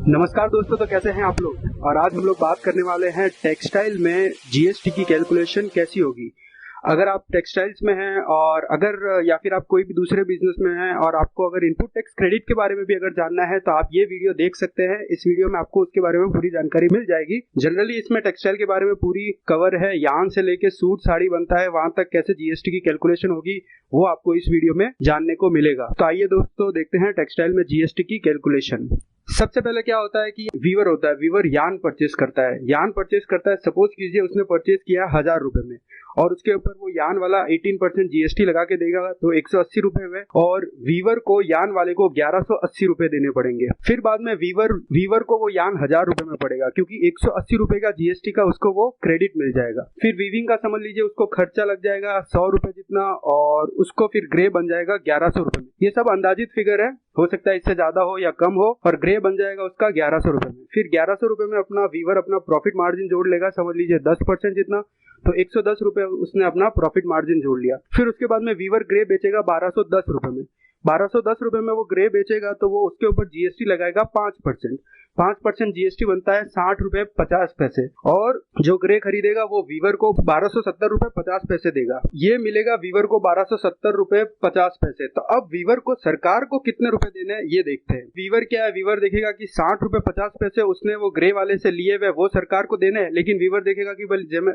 नमस्कार दोस्तों, तो कैसे हैं आप लोग। और आज हम लोग बात करने वाले हैं टेक्सटाइल में जीएसटी की कैलकुलेशन कैसी होगी। अगर आप टेक्सटाइल्स में हैं और अगर या फिर आप कोई भी दूसरे बिजनेस में हैं और आपको अगर इनपुट टैक्स क्रेडिट के बारे में भी अगर जानना है तो आप ये वीडियो देख सकते हैं। इस वीडियो में आपको उसके बारे में पूरी जानकारी मिल जाएगी। जनरली इसमें टेक्सटाइल के बारे में पूरी कवर है, यार्न से लेके सूट साड़ी बनता है वहां तक कैसे जीएसटी की कैलकुलेशन होगी वो आपको इस वीडियो में जानने को मिलेगा। तो आइए दोस्तों देखते हैं टेक्सटाइल में जीएसटी की कैलकुलेशन। सबसे पहले क्या होता है कि वीवर होता है, वीवर यार्न परचेस करता है। यार्न परचेस करता है, सपोज कीजिए उसने परचेस किया 1000 रुपए में और उसके ऊपर वो यार्न वाला 18% जीएसटी लगा के देगा तो 180 रुपए हुए और वीवर को यार्न वाले को 1180 रुपए देने पड़ेंगे। फिर बाद में वीवर को वो यार्न 1000 रुपए में पड़ेगा क्योंकि 180 रुपए का जीएसटी का उसको वो क्रेडिट मिल जाएगा। फिर वीविंग का समझ लीजिए उसको खर्चा लग जाएगा 100 रुपए जितना और उसको फिर ग्रे बन जाएगा 1100 रुपए में। ये सब अंदाजित फिगर है, हो सकता है इससे ज्यादा हो या कम हो, और ग्रे बन जाएगा उसका 1100 रुपए में। फिर 1100 रुपए में अपना वीवर अपना प्रॉफिट मार्जिन जोड़ लेगा, समझ लीजिए 10% जितना, तो 110 रुपए उसने अपना प्रॉफिट मार्जिन जोड़ लिया। फिर उसके बाद में वीवर ग्रे बेचेगा 1210 रुपए में। 1210 रुपए में वो ग्रे बेचेगा तो वो उसके ऊपर जीएसटी लगाएगा 5% जीएसटी बनता है 60 रुपए 50 पैसे। और जो ग्रे खरीदेगा वो वीवर को 1270 रुपए 50 पैसे देगा। ये मिलेगा वीवर को 1270 रुपए 50 पैसे। तो अब वीवर को सरकार को कितने रुपए देने हैं ये देखते हैं। वीवर क्या है, वीवर देखेगा कि 60 रुपए 50 पैसे उसने वो ग्रे वाले से लिए हुए वो सरकार को देने हैं, लेकिन वीवर देखेगा कि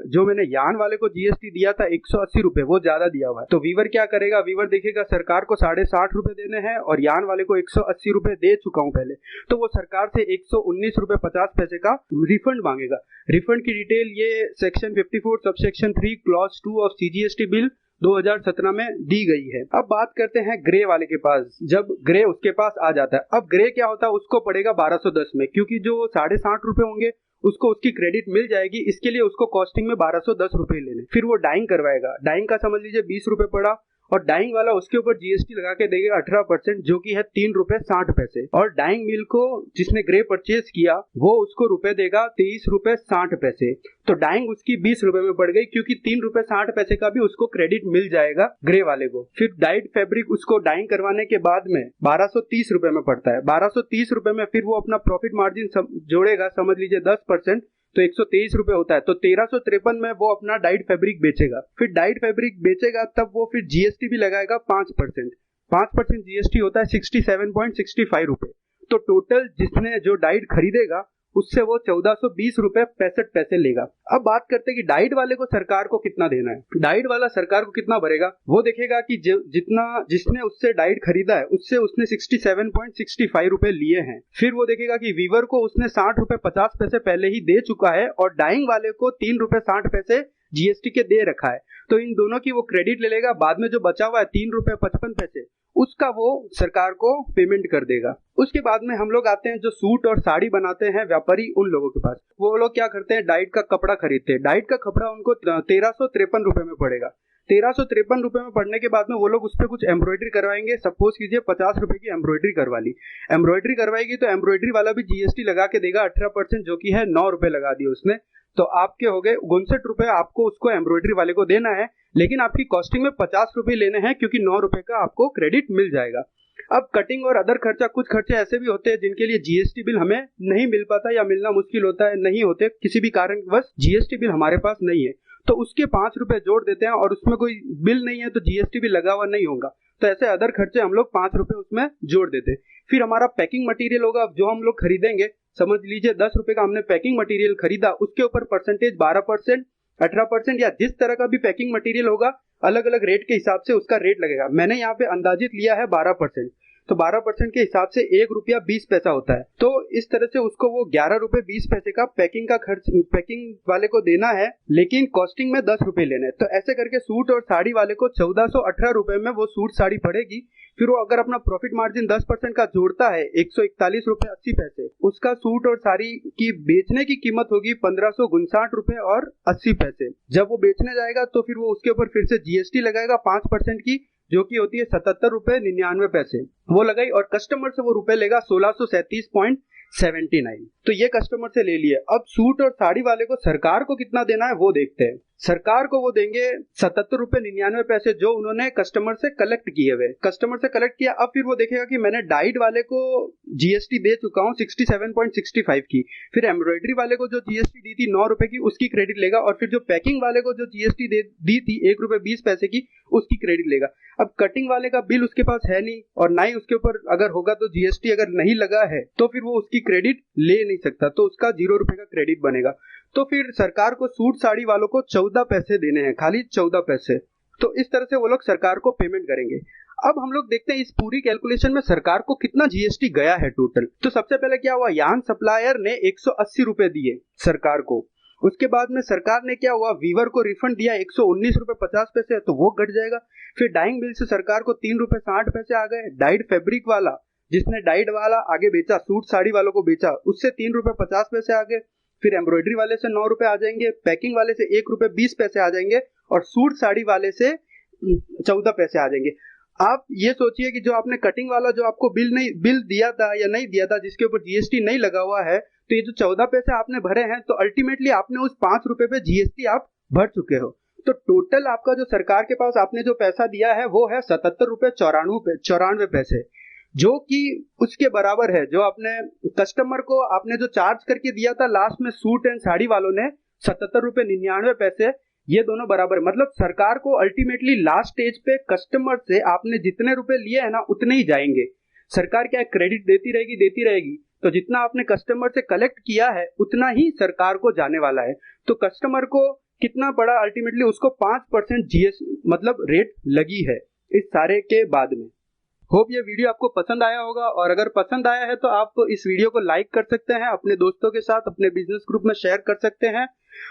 जो मैंने यार्न वाले को जीएसटी दिया था 180 रुपए वो ज्यादा दिया हुआ है। तो वीवर क्या करेगा, वीवर देखेगा सरकार को 60.5 रुपए देने हैं और यार्न वाले को 180 रुपए दे चुका हूं पहले, तो वो सरकार से 119 रुपए 50 पैसे का रिफंड मांगेगा। रिफंड की डिटेल ये section 54 subsection 3 clause 2 of CGST bill 2017 में दी गई है। अब बात करते हैं ग्रे वाले के पास। जब ग्रे उसके पास आ जाता है, अब ग्रे क्या होता है, उसको पड़ेगा 1210 में, क्योंकि जो 60.5 रुपए होंगे उसको उसकी क्रेडिट मिल जाएगी। इसके लिए उसको कॉस्टिंग में 1210 रुपए लेने। फिर वो डाइंग करवाएगा, डाइंग का समझ लीजिए 20 रुपए पड़ा और डाइंग वाला उसके ऊपर जीएसटी लगा के देगा 18% जो कि है 3 रुपए 60 पैसे। और डाइंग मिल को जिसने ग्रे परचेज किया वो उसको रुपए देगा 23 रुपए 60 पैसे। तो डाइंग उसकी 20 रुपए में पड़ गई क्योंकि 3 रुपए 60 पैसे का भी उसको क्रेडिट मिल जाएगा ग्रे वाले को। फिर डाइड फैब्रिक उसको डाइंग करवाने के बाद में 1230 रुपए में पड़ता है। 1230 रुपए में फिर वो अपना प्रॉफिट मार्जिन जोड़ेगा, समझ लीजिए 10%, तो 123 रुपए होता है। तो 1353 में वो अपना डाइड फैब्रिक बेचेगा। फिर डाइड फैब्रिक बेचेगा तब वो फिर जीएसटी भी लगाएगा 5% जीएसटी होता है 67.65 रुपए। तो टोटल जिसने जो डाइड खरीदेगा उससे वो 1420 रुपए 65 पैसे लेगा। अब बात करते हैं कि डाइड वाले को सरकार को कितना देना है। डाइड वाला सरकार को कितना भरेगा, वो देखेगा कि जितना जिसने उससे डाइड खरीदा है उससे उसने 67.65 रुपए लिए हैं। फिर वो देखेगा कि वीवर को उसने 60 रुपए 50 पैसे पहले ही दे चुका है और डाइंग वाले को 3 रुपए 60 पैसे जीएसटी के दे रखा है। तो इन दोनों की वो क्रेडिट ले लेगा। बाद में जो बचा हुआ है 3 रुपए 55 पैसे उसका वो सरकार को पेमेंट कर देगा। उसके बाद में हम लोग आते हैं जो सूट और साड़ी बनाते हैं व्यापारी, उन लोगों के पास। वो लोग क्या करते हैं, डाइट का कपड़ा खरीदते हैं। डाइट का कपड़ा उनको 1353 रुपए में पड़ेगा। 1353 रुपए में पड़ने के बाद में वो लोग उस पर कुछ एम्ब्रॉयडरी करवाएंगे। सपोज कीजिए 50 रुपए की एम्ब्रॉयडरी करवा ली। एम्ब्रॉयडरी करवाएगी तो एम्ब्रॉयडरी वाला भी जीएसटी लगा के देगा 18% जो कि है 9 रुपए लगा दिए उसने। तो आपके हो गए 59 रुपए आपको उसको एम्ब्रॉयडरी वाले को देना है, लेकिन आपकी कॉस्टिंग में 50 रुपए लेने हैं क्योंकि 9 रुपए का आपको क्रेडिट मिल जाएगा। अब कटिंग और अदर खर्चा, कुछ खर्चे ऐसे भी होते हैं जिनके लिए जीएसटी बिल हमें नहीं मिल पाता या मिलना मुश्किल होता है, नहीं होते किसी भी कारणवश जीएसटी बिल हमारे पास नहीं है, तो उसके 5 रुपए जोड़ देते हैं और उसमें कोई बिल नहीं है तो जीएसटी बिल लगा हुआ नहीं होगा, तो ऐसे अदर खर्चे हम लोग 5 रुपए उसमें जोड़ देते हैं। फिर हमारा पैकिंग मटेरियल होगा जो हम लोग खरीदेंगे, समझ लीजिए 10 रुपए का हमने पैकिंग मटेरियल खरीदा, उसके ऊपर परसेंटेज 12%, 18% या जिस तरह का भी पैकिंग मटेरियल होगा अलग अलग रेट के हिसाब से उसका रेट लगेगा। मैंने यहाँ पे अंदाजित लिया है 12%, तो 12% के हिसाब से 1 रुपया 20 पैसा होता है। तो इस तरह से उसको वो 11 रुपए 20 पैसे का पैकिंग का खर्च पैकिंग वाले को देना है, लेकिन कॉस्टिंग में 10 रुपए लेने हैं। तो ऐसे करके सूट और साड़ी वाले को 1418 रुपए में वो सूट साड़ी पड़ेगी। फिर वो अगर अपना प्रॉफिट मार्जिन 10% का जोड़ता है 141 रुपए 80 पैसे, उसका सूट और साड़ी की बेचने की कीमत होगी 1559 रुपए और 80 पैसे। जब वो बेचने जाएगा तो फिर वो उसके ऊपर फिर से जीएसटी लगाएगा 5% की, जो कि होती है 77 रुपए 99 पैसे, वो लगाई और कस्टमर से वो रुपए लेगा 1637.79। तो ये कस्टमर से ले लिए। अब सूट और साड़ी वाले को सरकार को कितना देना है वो देखते हैं। सरकार को वो देंगे 77 रुपए 99 पैसे जो उन्होंने कस्टमर से कलेक्ट किए हुए। कस्टमर से कलेक्ट किया, अब फिर वो देखेगा कि मैंने डाइड वाले को जीएसटी दे चुका हूँ 67.65 की, फिर एम्ब्रॉयडरी वाले को जो जीएसटी दी थी 9 रुपए की उसकी क्रेडिट लेगा, और फिर जो पैकिंग वाले को जो जीएसटी दी थी 1 रुपए 20 पैसे की उसकी क्रेडिट लेगा। अब कटिंग वाले का बिल उसके पास है नहीं, और ना ही उसके ऊपर अगर होगा तो जीएसटी अगर नहीं लगा है तो फिर वो उसकी क्रेडिट ले नहीं सकता, तो उसका 0 रुपए का क्रेडिट बनेगा। तो फिर सरकार को सूट साड़ी वालों को 14 पैसे देने हैं, खाली 14 पैसे। तो इस तरह से वो लोग सरकार को पेमेंट करेंगे। अब हम लोग देखते हैं इस पूरी कैलकुलेशन में सरकार को कितना जीएसटी गया है टोटल। तो सबसे पहले क्या हुआ, यार्न सप्लायर ने 180 रुपए दिए सरकार को। उसके बाद में सरकार ने क्या हुआ, वीवर को रिफंड दिया 119 रुपए 50 पैसे, तो वो घट जाएगा। फिर डाइंग बिल से सरकार को 3 रुपए 60 पैसे आ गए। डाइड फैब्रिक वाला, जिसने डाइड वाला आगे बेचा, सूट साड़ी वालों को बेचा, उससे 3 रुपए 50 पैसे आ गए। फिर एम्ब्रॉयडरी वाले से 9 रुपए आ जाएंगे, पैकिंग वाले से 1 रुपए 20 पैसे आ जाएंगे, और सूट साड़ी वाले से 14 पैसे आ जाएंगे। आप ये सोचिए कि जो आपने कटिंग वाला जो आपको बिल दिया था या नहीं दिया था, जिसके ऊपर जीएसटी नहीं लगा हुआ है, तो ये जो 14 पैसे आपने भरे हैं, तो अल्टीमेटली आपने उस 5 रुपए पे जीएसटी आप भर चुके हो। तो टोटल आपका जो सरकार के पास आपने जो पैसा दिया है वो है 77 रुपए 94 पैसे, जो कि उसके बराबर है जो आपने कस्टमर को आपने जो चार्ज करके दिया था लास्ट में सूट एंड साड़ी वालों ने 77 रुपए 99 पैसे, ये दोनों बराबर। मतलब सरकार को अल्टीमेटली लास्ट स्टेज पे कस्टमर से आपने जितने रुपए लिए हैं ना उतने ही जाएंगे। सरकार क्या क्रेडिट देती रहेगी, तो जितना आपने कस्टमर से कलेक्ट किया है उतना ही सरकार को जाने वाला है। तो कस्टमर को कितना पड़ा, अल्टीमेटली उसको 5% जीएसटी मतलब रेट लगी है इस सारे के बाद में। होप ये वीडियो आपको पसंद आया होगा, और अगर पसंद आया है तो आप इस वीडियो को लाइक कर सकते हैं, अपने दोस्तों के साथ अपने बिजनेस ग्रुप में शेयर कर सकते हैं,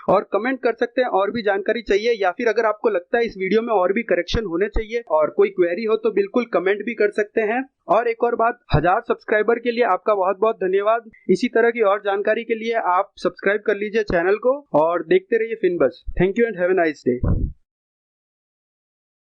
और कमेंट कर सकते हैं और भी जानकारी चाहिए, या फिर अगर आपको लगता है इस वीडियो में और भी करेक्शन होने चाहिए और कोई क्वेरी हो तो बिल्कुल कमेंट भी कर सकते हैं। और एक और बात, 1000 सब्सक्राइबर के लिए आपका बहुत बहुत धन्यवाद। इसी तरह की और जानकारी के लिए आप सब्सक्राइब कर लीजिए चैनल को और देखते रहिए Finbuzz. Thank you and have a nice day.